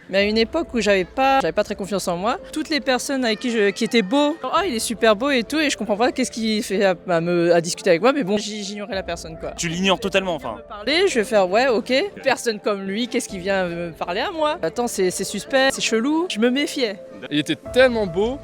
Mais à une époque où j'avais pas très confiance en moi, toutes les personnes avec qui étaient beaux, oh il est super beau et tout, et je comprends pas qu'est-ce qui fait à discuter avec moi, mais bon, j'ignorais la personne quoi. Tu l'ignores totalement, enfin. Parler, je vais faire ouais, ok, personne comme lui, qu'est-ce qui vient me parler à moi? Attends, c'est suspect, c'est chelou, je me méfiais. Il était tellement beau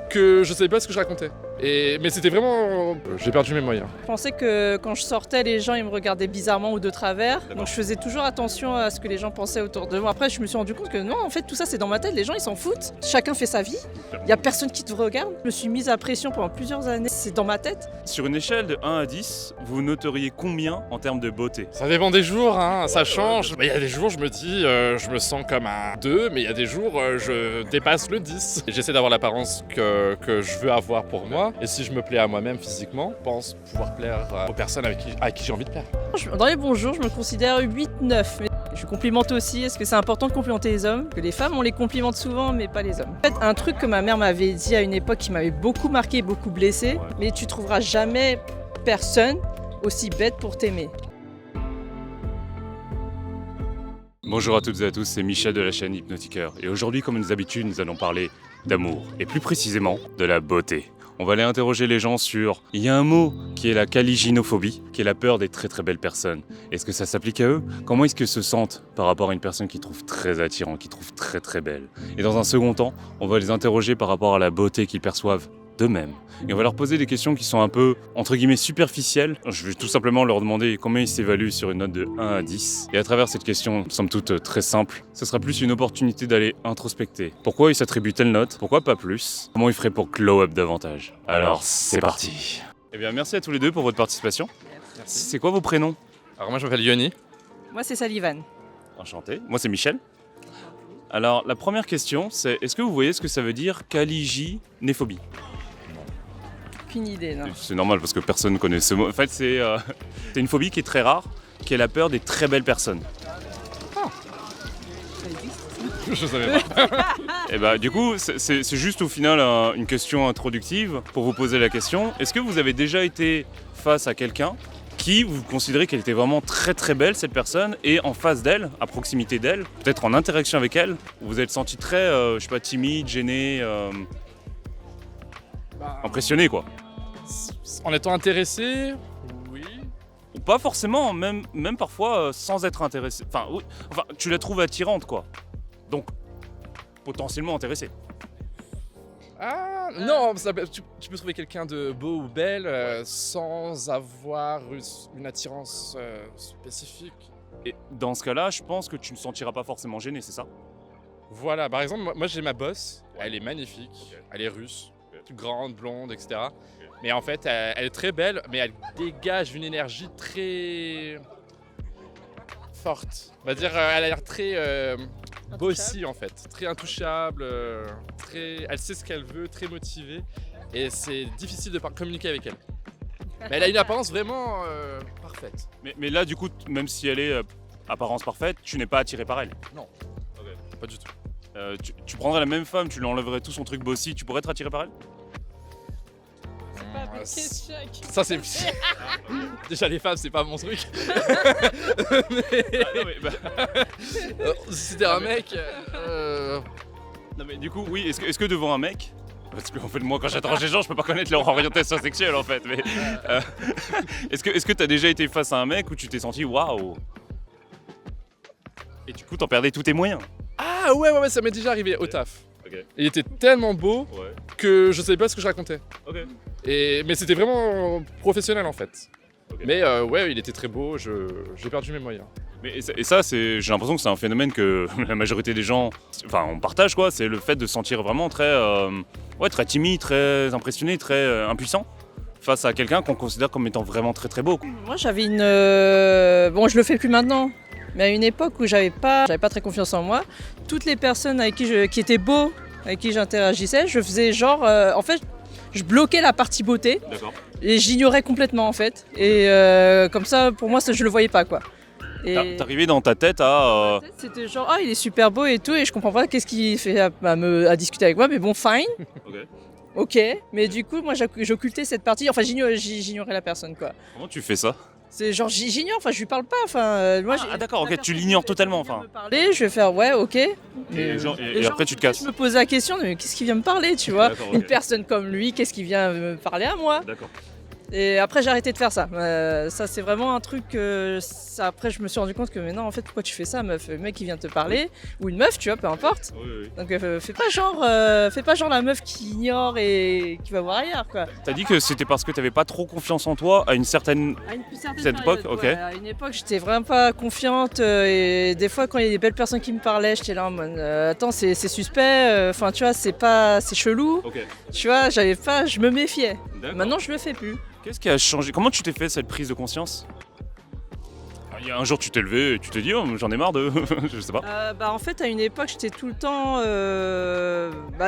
que je savais pas ce que je racontais. Mais c'était vraiment... J'ai perdu mes moyens. Je pensais que quand je sortais, les gens ils me regardaient bizarrement ou de travers. Donc je faisais toujours attention à ce que les gens pensaient autour de moi. Après, je me suis rendu compte que non, en fait, tout ça c'est dans ma tête. Les gens ils s'en foutent. Chacun fait sa vie. Il y a personne qui te regarde. Je me suis mise à pression pendant plusieurs années. C'est dans ma tête. Sur une échelle de 1 à 10, vous noteriez combien en termes de beauté? Ça dépend des jours, hein, ça change. Il y a des jours, je me dis, je me sens comme un 2, mais il y a des jours, je dépasse le 10. J'essaie d'avoir l'apparence que je veux avoir pour moi. Et si je me plais à moi-même physiquement, je pense pouvoir plaire aux personnes à qui j'ai envie de plaire. Dans les bons jours, je me considère 8-9. Mais je complimente aussi. Est-ce que c'est important de complimenter les hommes? Que les femmes, on les complimente souvent, mais pas les hommes. En fait, un truc que ma mère m'avait dit à une époque qui m'avait beaucoup marqué, beaucoup blessé, mais tu trouveras jamais personne aussi bête pour t'aimer. Bonjour à toutes et à tous, c'est Michel de la chaîne Hypnotiqueur. Et aujourd'hui, comme nos habitudes, nous allons parler d'amour. Et plus précisément, de la beauté. On va aller interroger les gens sur... Il y a un mot qui est la caliginophobie, qui est la peur des très très belles personnes. Est-ce que ça s'applique à eux? Comment est-ce qu'ils se sentent par rapport à une personne qu'ils trouvent très attirante, qu'ils trouvent très très belle? Et dans un second temps, on va les interroger par rapport à la beauté qu'ils perçoivent d'eux-mêmes. Et on va leur poser des questions qui sont un peu, entre guillemets, superficielles. Je vais tout simplement leur demander combien ils s'évaluent sur une note de 1 à 10. Et à travers cette question, somme toute très simple, ce sera plus une opportunité d'aller introspecter. Pourquoi ils s'attribuent telle note? Pourquoi pas plus? Comment ils feraient pour glow up davantage? Alors, c'est parti. Eh bien, merci à tous les deux pour votre participation. Merci. C'est quoi vos prénoms? Alors moi, je m'appelle Yoni. Moi, c'est Sullivan. Enchanté. Moi, c'est Michel. Alors, la première question, c'est est-ce que vous voyez ce que ça veut dire caliginophobie? Aucune idée, non. C'est normal parce que personne ne connaît ce mot. En fait, c'est une phobie qui est très rare, qui est la peur des très belles personnes. Je savais pas. Et bah, du coup, c'est juste au final une question introductive pour vous poser la question. Est-ce que vous avez déjà été face à quelqu'un qui vous considérez qu'elle était vraiment très très belle, cette personne, et en face d'elle, à proximité d'elle, peut-être en interaction avec elle, vous vous êtes senti très, je sais pas, timide, gêné, impressionné quoi? En étant intéressé, oui. Ou pas forcément, même parfois sans être intéressé. Enfin, oui, tu la trouves attirante quoi. Donc, potentiellement intéressé. Ah non, tu peux trouver quelqu'un de beau ou belle sans avoir une attirance spécifique. Et dans ce cas-là, je pense que tu ne sentiras pas forcément gêné, c'est ça? Voilà, par exemple, moi j'ai ma boss, elle est magnifique, elle est russe, grande, blonde, etc. Mais en fait, elle est très belle, mais elle dégage une énergie très forte. On va dire, elle a l'air très bossy en fait, très intouchable, elle sait ce qu'elle veut, très motivée. Et c'est difficile de communiquer avec elle. Mais elle a une apparence vraiment parfaite. Mais là, du coup, même si elle est apparence parfaite, tu n'es pas attiré par elle? Non, pas du tout. Tu prendrais la même femme, tu lui enlèverais tout son truc bossy, tu pourrais être attiré par elle? Ça c'est... Déjà les femmes c'est pas mon truc. Si c'était un mec... Non mais du coup oui, est-ce que devant un mec, parce que en fait moi quand j'interroge les gens je peux pas connaître leur orientation sexuelle en fait, mais est-ce que t'as déjà été face à un mec où tu t'es senti waouh? Et du coup t'en perdais tous tes moyens? Ah ouais, ça m'est déjà arrivé au taf. Okay. Il était tellement beau que je savais pas ce que je racontais. Okay. Mais c'était vraiment professionnel en fait. Okay. Mais ouais, il était très beau, j'ai perdu mes moyens. Et ça, j'ai l'impression que c'est un phénomène que la majorité des gens, on partage quoi, c'est le fait de se sentir vraiment très timide, très impressionné, très impuissant face à quelqu'un qu'on considère comme étant vraiment très très beau. Moi j'avais bon je le fais plus maintenant, mais à une époque où j'avais pas très confiance en moi, toutes les personnes avec qui étaient beaux, avec qui j'interagissais, je faisais genre, en fait, je bloquais la partie beauté. D'accord. Et j'ignorais complètement en fait. Et comme ça, pour moi, je le voyais pas quoi. Et t'arrivais dans ta tête à... C'était genre, ah il est super beau et tout, et je comprends pas qu'est-ce qui fait à discuter avec moi, mais bon, fine. Ok, mais du coup, moi j'occultais cette partie, enfin j'ignorais la personne quoi. Comment tu fais ça? C'est genre j'ignore, enfin je lui parle pas, enfin moi d'accord, ok, la tu personne l'ignores qui totalement, vient enfin. me parler, je vais faire ouais, ok. Et, genre, Les et gens, après tu te peut-être, casses. Je me pose la question, mais qu'est-ce qui vient me parler, tu vois? D'accord, Une ok. personne comme lui, qu'est-ce qui vient me parler à moi? D'accord. Et après j'ai arrêté de faire ça. Ça c'est vraiment un truc après je me suis rendu compte que mais non en fait pourquoi tu fais ça meuf? Le mec qui vient te parler ou une meuf tu vois peu importe. Oui. Donc fais pas genre la meuf qui ignore et qui va voir ailleurs quoi. T'as dit que c'était parce que t'avais pas trop confiance en toi à une certaine... À une certaine Cette période, époque, ok. ouais, à une époque j'étais vraiment pas confiante et des fois quand il y a des belles personnes qui me parlaient j'étais là en mode attends c'est suspect, enfin tu vois c'est chelou. Ok. Tu vois je me méfiais. Maintenant je le fais plus. Qu'est-ce qui a changé? Comment tu t'es fait cette prise de conscience? Il y a un jour tu t'es levé et tu t'es dit oh, j'en ai marre de... je sais pas. En fait à une époque j'étais tout le temps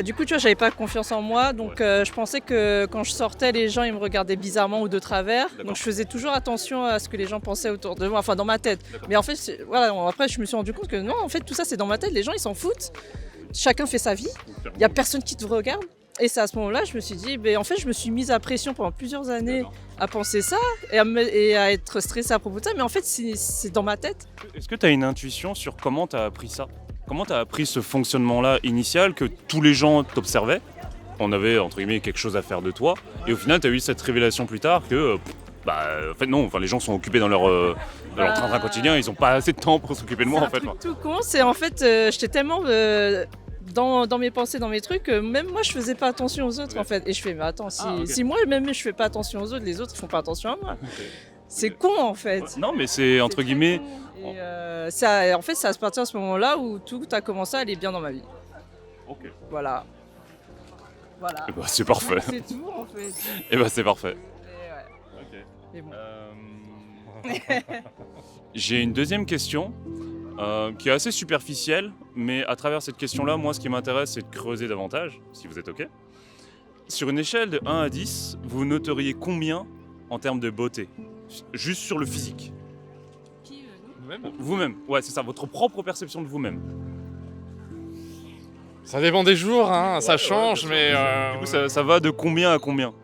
du coup tu vois j'avais pas confiance en moi donc je pensais que quand je sortais les gens ils me regardaient bizarrement ou de travers. D'accord. Donc je faisais toujours attention à ce que les gens pensaient autour de moi, enfin dans ma tête. D'accord. Mais en fait après je me suis rendu compte que non en fait tout ça c'est dans ma tête, les gens ils s'en foutent. Chacun fait sa vie, il y a personne qui te regarde. Et c'est à ce moment-là, je me suis dit, en fait, je me suis mise à pression pendant plusieurs années D'accord. à penser ça et à être stressée à propos de ça. Mais en fait, c'est dans ma tête. Est-ce que tu as une intuition sur comment tu as appris ça? Comment tu as appris ce fonctionnement-là initial que tous les gens t'observaient? On avait, entre guillemets, quelque chose à faire de toi. Et au final, tu as eu cette révélation plus tard que, en fait, non, enfin, les gens sont occupés dans leur train-train quotidien. Ils n'ont pas assez de temps pour s'occuper de moi, en fait. C'est un truc tout con, c'est en fait, j'étais tellement dans mes pensées, dans mes trucs, même moi, je faisais pas attention aux autres, en fait. Et je fais, mais attends, si moi, même je fais pas attention aux autres, les autres, ils font pas attention à moi. C'est con, en fait. Non, mais c'est, entre guillemets... Et en fait, c'est à partir de ce moment-là où tout a commencé à aller bien dans ma vie. Ok. Voilà. Eh ben, c'est parfait. C'est tout, en fait. Eh ben, c'est parfait. Et bon. J'ai une deuxième question qui est assez superficielle, mais à travers cette question-là, moi, ce qui m'intéresse, c'est de creuser davantage, si vous êtes OK. Sur une échelle de 1 à 10, vous noteriez combien en termes de beauté? Juste sur le physique. Vous-même, ouais, c'est ça, votre propre perception de vous-même. Ça dépend des jours, hein, ça change, mais... Du coup, ça va de combien à combien?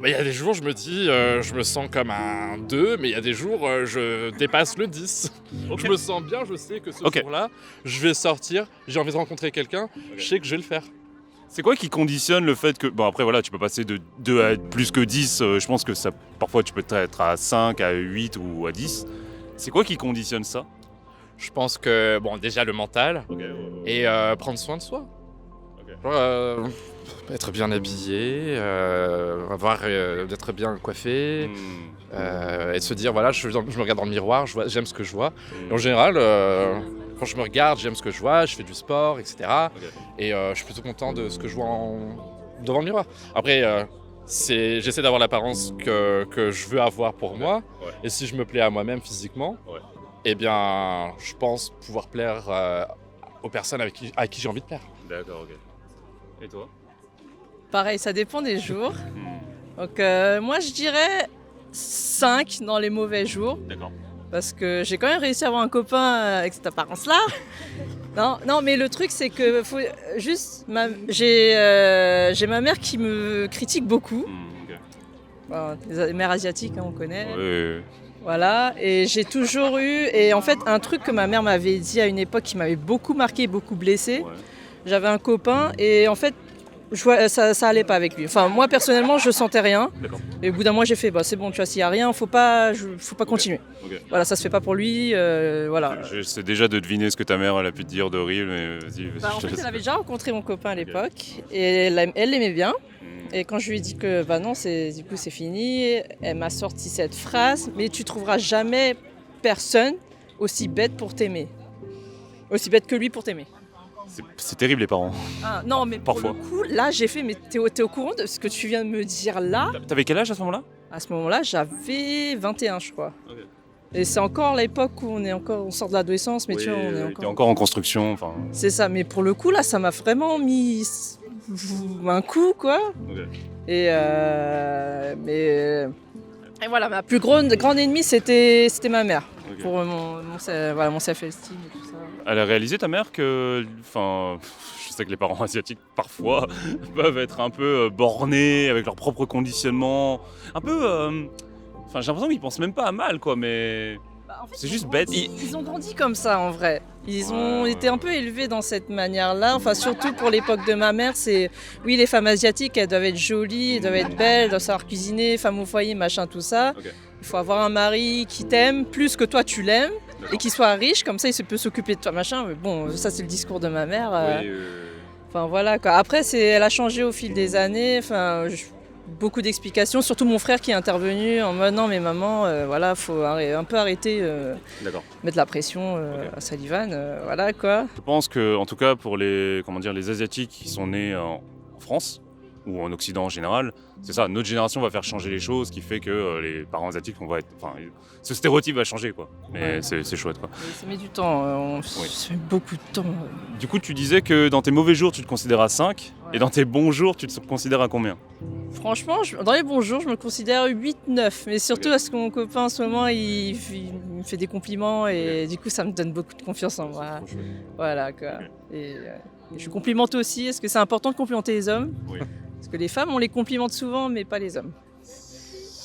Il y a des jours, je me dis, je me sens comme un 2, mais il y a des jours, je dépasse le 10. Ok. Je me sens bien, je sais que ce Ok. jour-là, je vais sortir, j'ai envie de rencontrer quelqu'un, je sais que je vais le faire. C'est quoi qui conditionne le fait que... Bon, après, voilà, tu peux passer de 2 à plus que 10. Je pense que ça, parfois, tu peux être à 5, à 8 ou à 10. C'est quoi qui conditionne ça? Je pense que, bon, déjà le mental, et prendre soin de soi. Genre, être bien habillé, d'être bien coiffé, et de se dire, voilà, je me regarde dans le miroir, j'aime ce que je vois. Et en général, quand je me regarde, j'aime ce que je vois, je fais du sport, etc. Et je suis plutôt content de ce que je vois devant le miroir. Après, j'essaie d'avoir l'apparence que je veux avoir pour moi. Ouais. Et si je me plais à moi-même physiquement, Ouais. eh bien, je pense pouvoir plaire aux personnes à qui j'ai envie de plaire. D'accord, ok. Et toi? Pareil, ça dépend des jours. Donc moi, je dirais 5 dans les mauvais jours. D'accord. Parce que j'ai quand même réussi à avoir un copain avec cette apparence-là. Non, mais le truc, c'est que j'ai ma mère qui me critique beaucoup. Bon, les mères asiatiques, hein, on connaît. Ouais. Voilà, et j'ai toujours eu... Et en fait, un truc que ma mère m'avait dit à une époque qui m'avait beaucoup marqué, beaucoup blessé. Ouais. J'avais un copain et en fait, ça allait pas avec lui. Enfin, moi, personnellement, je sentais rien. D'accord. Et au bout d'un mois, j'ai fait, c'est bon, tu vois, s'il n'y a rien, faut pas continuer. Ok. Voilà, ça se fait pas pour lui, voilà. Je sais déjà de deviner ce que ta mère elle a pu te dire d'horrible, mais vas-y. En je te fait, laisse. elle avait déjà rencontré mon copain à l'époque et elle l'aimait bien. Et quand je lui ai dit que non, du coup c'est fini, elle m'a sorti cette phrase, mais tu trouveras jamais personne aussi bête pour t'aimer. Aussi bête que lui pour t'aimer. C'est terrible les parents. Ah, non, mais Parfois. pour le coup, là j'ai fait, mais t'es au courant de ce que tu viens de me dire là? T'avais quel âge à ce moment-là? À ce moment-là, j'avais 21, je crois. Ok. Et c'est encore l'époque où on sort de l'adolescence, mais tu vois, on est T'es encore... encore en construction, enfin. C'est ça, mais pour le coup, là, ça m'a vraiment mis un coup, quoi. Ok. Et voilà, ma plus grande ennemie, c'était ma mère. Ok. Pour mon self-esteem et tout ça. Elle a réalisé ta mère que, enfin, je sais que les parents asiatiques parfois peuvent être un peu bornés avec leur propre conditionnement, un peu Enfin, j'ai l'impression qu'ils pensent même pas à mal, quoi, mais... En fait, C'est juste bête. Ils ont grandi comme ça en vrai. Ils ont Ouais. été un peu élevés dans cette manière-là. Enfin, surtout pour l'époque de ma mère, c'est oui, les femmes asiatiques, elles doivent être jolies, elles doivent être belles, elles doivent savoir cuisiner, femme au foyer, machin, tout ça. Ok. Il faut avoir un mari qui t'aime plus que toi tu l'aimes et qui soit riche, comme ça il peut s'occuper de toi, machin. Mais bon, ça c'est le discours de ma mère. Oui, Enfin voilà quoi. Après, elle a changé au fil des années. Enfin, beaucoup d'explications, surtout mon frère qui est intervenu en mode non mais maman, voilà, faut un peu arrêter, d'accord. mettre la pression à Sullivan, voilà quoi. Je pense que, en tout cas, pour les Asiatiques qui sont nés en France, ou en Occident en général, c'est ça, notre génération va faire changer les choses, ce qui fait que les parents asiatiques, ce stéréotype va changer, quoi. Mais Ouais. c'est chouette, quoi. Mais ça met du temps, ça met beaucoup de temps. Du coup, tu disais que dans tes mauvais jours, tu te considères à 5, Ouais. et dans tes bons jours, tu te considères à combien? Franchement, dans les bons jours, je me considère 8-9, mais surtout Ok. parce que mon copain en ce moment, il me fait des compliments et du coup, ça me donne beaucoup de confiance en moi. Voilà quoi. Et je complimente aussi. Est-ce que c'est important de complimenter les hommes? Oui. Parce que les femmes, on les complimente souvent, mais pas les hommes.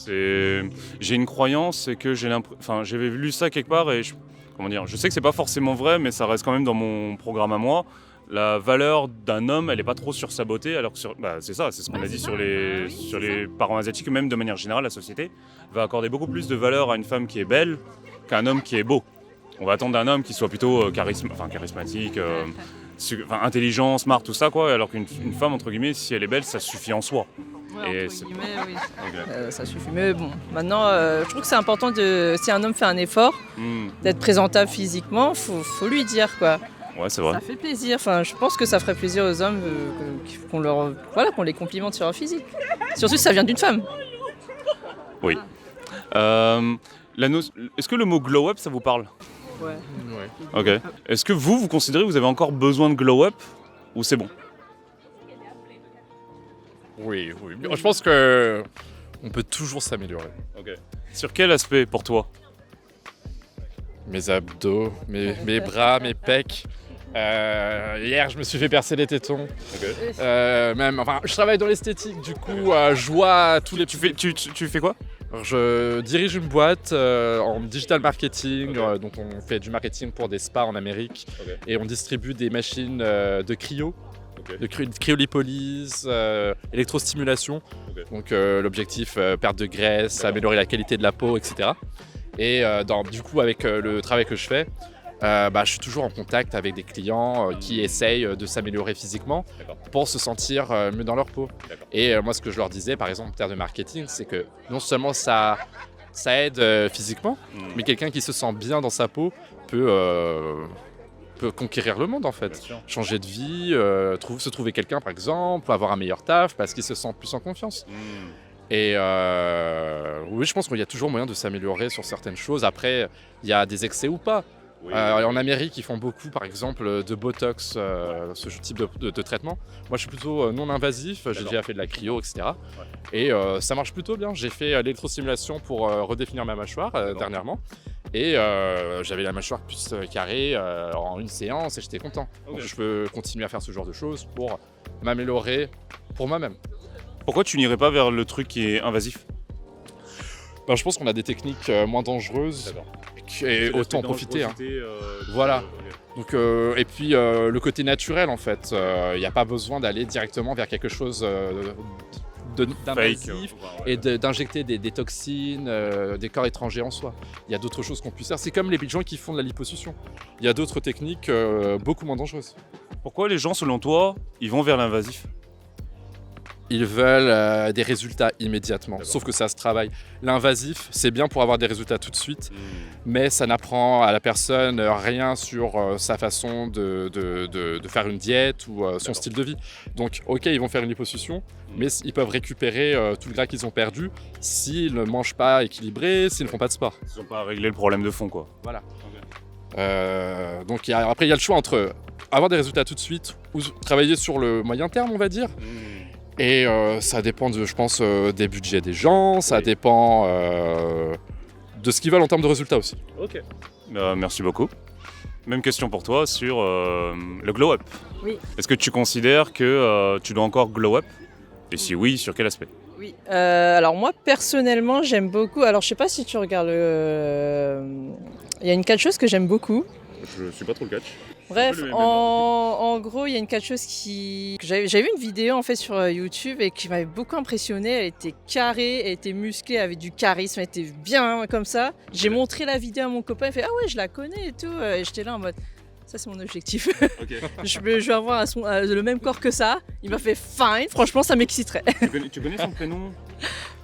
J'ai une croyance, c'est que j'avais lu ça quelque part et je sais que c'est pas forcément vrai, mais ça reste quand même dans mon programme à moi. La valeur d'un homme, elle est pas trop sur sa beauté, alors que c'est ça, c'est ce qu'on Ouais, a dit c'est sur ça. les, Oui, sur c'est les parents asiatiques, même de manière générale, la société va accorder beaucoup plus de valeur à une femme qui est belle qu'à un homme qui est beau. On va attendre d'un homme qui soit plutôt charismatique, intelligent, smart, tout ça, quoi, alors qu'une femme, entre guillemets, si elle est belle, ça suffit en soi. Ouais, Et entre c'est- guillemets, oui. Ok. Ça suffit. Mais bon, maintenant, je trouve que c'est important si un homme fait un effort, Hmm. d'être présentable physiquement, faut lui dire quoi. Ouais, c'est vrai. Ça fait plaisir. Enfin, je pense que ça ferait plaisir aux hommes qu'on les complimente sur leur physique. Surtout si ça vient d'une femme. Euh, Est-ce que le mot glow up, ça vous parle? Ouais. Ouais. Ok. Est-ce que vous considérez que vous avez encore besoin de glow up ou c'est bon? Oui. Je pense que on peut toujours s'améliorer. Ok. Sur quel aspect pour toi? Mes abdos, mes bras, mes pecs. Hier, je me suis fait percer les tétons. Je travaille dans l'esthétique, du coup, je vois tous les. Tu fais quoi? Alors, je dirige une boîte en digital marketing, Ok. donc on fait du marketing pour des spas en Amérique Ok. et on distribue des machines de cryo, de cryolipolyse, électrostimulation. Ok. Donc l'objectif, perte de graisse, D'accord. améliorer la qualité de la peau, etc. Et du coup, avec le travail que je fais, je suis toujours en contact avec des clients qui essayent de s'améliorer physiquement D'accord. pour se sentir mieux dans leur peau. D'accord. Et moi, ce que je leur disais, par exemple, en termes de marketing, c'est que non seulement ça aide physiquement, mais quelqu'un qui se sent bien dans sa peau peut conquérir le monde, en fait. Bien sûr. Changer de vie, se trouver quelqu'un, par exemple, avoir un meilleur taf parce qu'il se sent plus en confiance. Et oui, je pense qu'il y a toujours moyen de s'améliorer sur certaines choses. Après, il y a des excès ou pas. Oui. En Amérique, ils font beaucoup, par exemple, de Botox, ce type de traitement. Moi, je suis plutôt non invasif. J'ai D'accord. déjà fait de la cryo, etc. Ouais. Et ça marche plutôt bien. J'ai fait l'électrostimulation pour redéfinir ma mâchoire dernièrement. Et j'avais la mâchoire plus carrée en une séance et j'étais content. Ok. Donc, je peux continuer à faire ce genre de choses pour m'améliorer pour moi-même. Pourquoi tu n'irais pas vers le truc qui est invasif? Je pense qu'on a des techniques moins dangereuses et autant en profiter. Hein. Voilà. Donc, et puis le côté naturel en fait, il n'y a pas besoin d'aller directement vers quelque chose d'invasif et d'injecter des toxines, des corps étrangers en soi. Il y a d'autres choses qu'on puisse faire. C'est comme les gens qui font de la liposuction. Il y a d'autres techniques beaucoup moins dangereuses. Pourquoi les gens, selon toi, ils vont vers l'invasif? Ils veulent des résultats immédiatement, D'accord. sauf que ça se travaille. L'invasif, c'est bien pour avoir des résultats tout de suite, mais ça n'apprend à la personne rien sur sa façon de faire une diète ou son D'accord. style de vie. Donc, ok, ils vont faire une liposuction, mais ils peuvent récupérer tout le gras qu'ils ont perdu s'ils ne mangent pas équilibré, s'ils ne font pas de sport. Ils n'ont pas réglé le problème de fond, quoi. Voilà. Donc, après, il y a le choix entre avoir des résultats tout de suite ou travailler sur le moyen terme, on va dire. Et ça dépend, je pense, des budgets des gens, ça Oui. dépend de ce qu'ils veulent en termes de résultats aussi. Ok. Merci beaucoup. Même question pour toi sur le glow up. Oui. Est-ce que tu considères que tu dois encore glow up? Et si oui, sur quel aspect? Oui. Alors moi personnellement j'aime beaucoup. Alors je sais pas si tu regardes il y a une catcheuse que j'aime beaucoup. Je suis pas trop le catch. Bref, en gros, il y a une catcheuse j'avais vu une vidéo en fait sur YouTube et qui m'avait beaucoup impressionnée. Elle était carrée, elle était musclée, elle avait du charisme, elle était bien comme ça. J'ai montré la vidéo à mon copain, il fait ah ouais, je la connais et tout. Et j'étais là en mode ça c'est mon objectif. Ok. je vais avoir le même corps que ça. Il m'a fait fine. Franchement, ça m'exciterait. Tu connais son prénom?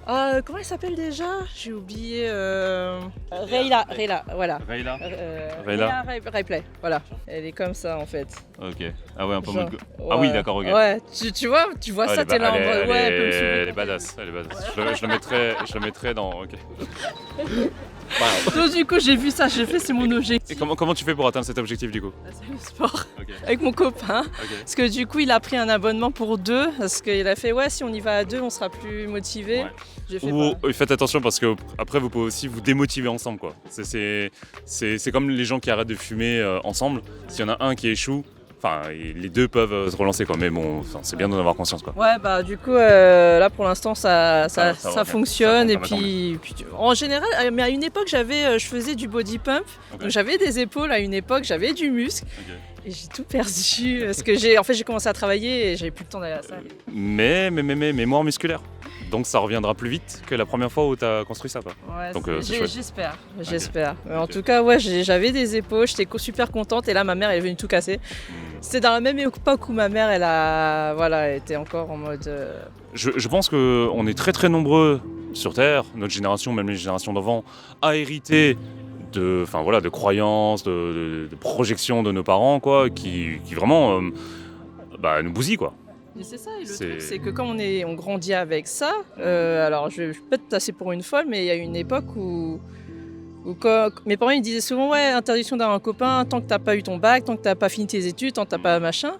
Comment elle s'appelle déjà? J'ai oublié. Rayla, voilà. Rayla. Rayla Ripley, voilà. Elle est comme ça en fait. Ok. Ah ouais, un peu Genre, mode. Ah oui, d'accord, ok. Ouais, tu vois ça, t'es là en mode. Ouais, elle peut me suivre. Elle est badass. Elle est badass. Je le mettrai dans. Ok. Donc du coup, j'ai vu ça, j'ai fait, c'est mon Et objectif. comment tu fais pour atteindre cet objectif du coup? C'est le sport. Ok. Avec mon copain. Ok. Parce que du coup, il a pris un abonnement pour 2. Parce qu'il a fait, ouais, si on y va à 2, on sera plus motivé. Ouais. J'ai fait Ou faites attention parce que après vous pouvez aussi vous démotiver ensemble quoi. C'est comme les gens qui arrêtent de fumer ensemble. S'il y en a un qui échoue, enfin les deux peuvent se relancer quoi. Mais bon, c'est bien d'en avoir conscience quoi. Ouais, bah du coup, là pour l'instant ça va, fonctionne. ça Et fonctionne, puis, en général, mais à une époque, je faisais du body pump. Ok. Donc j'avais des épaules à une époque, j'avais du muscle. Ok. Et j'ai tout perdu. Parce que j'ai commencé à travailler et j'avais plus le temps d'aller à la salle. Mais mémoire musculaire. Donc ça reviendra plus vite que la première fois où tu as construit ça quoi. Ouais, Donc, c'est chouette. j'espère. Mais en Ok. tout cas, ouais, j'avais des épaules, j'étais super contente. Et là, ma mère, elle est venue tout casser. C'était dans la même époque où ma mère, elle était encore en mode. Je pense qu'on est très très nombreux sur Terre, notre génération, même les générations d'avant, à hériter de croyances, de projections de nos parents, quoi, qui vraiment nous bousillent, quoi. Et c'est ça, et le C'est- truc, c'est que comme on grandit avec ça, alors je vais peut-être tasser pour une folle, mais il y a une époque où quand mes parents ils disaient souvent ouais, interdiction d'avoir un copain tant que t'as pas eu ton bac, tant que t'as pas fini tes études, tant que t'as pas machin.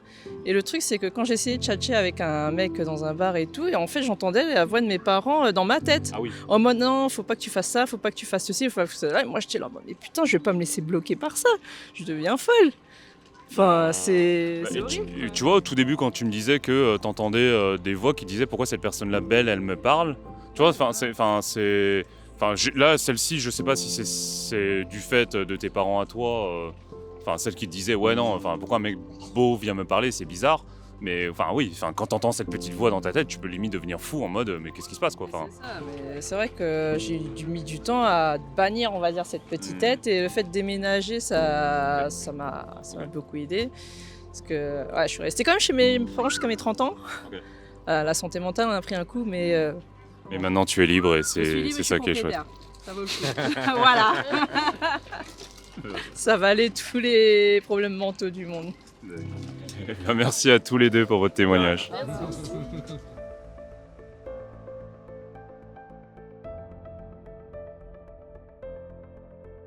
Et le truc c'est que quand j'essayais de tchatcher avec un mec dans un bar et tout, et en fait j'entendais la voix de mes parents dans ma tête. Ah oui. En mode non, faut pas que tu fasses ça, faut pas que tu fasses ceci, faut pas que tu fasses ça. Et moi j'étais là, mais putain, je vais pas me laisser bloquer par ça, je deviens folle. Enfin, c'est horrible. Tu vois, au tout début, quand tu me disais que t'entendais des voix qui disaient pourquoi cette personne-là belle, elle me parle. Tu vois, là, celle-ci, je sais pas si c'est du fait de tes parents à toi. Celle qui te disait ouais non, pourquoi un mec beau vient me parler, c'est bizarre. Mais quand t'entends cette petite voix dans ta tête, tu peux limite devenir fou en mode mais qu'est-ce qui se passe quoi. C'est ça, mais c'est vrai que j'ai mis du temps à bannir, on va dire, cette petite tête, et le fait de déménager, ça m'a beaucoup aidé. Parce que ouais, je suis restée quand même chez mes parents jusqu'à mes 30 ans. Ok. La santé mentale en a pris un coup, mais Mais maintenant tu es libre et je suis libre et c'est je ça suis qui est chouette. propriétaire. Ça vaut le coup. Voilà. Ça valait tous les problèmes mentaux du monde. Merci à tous les deux pour votre témoignage. Merci.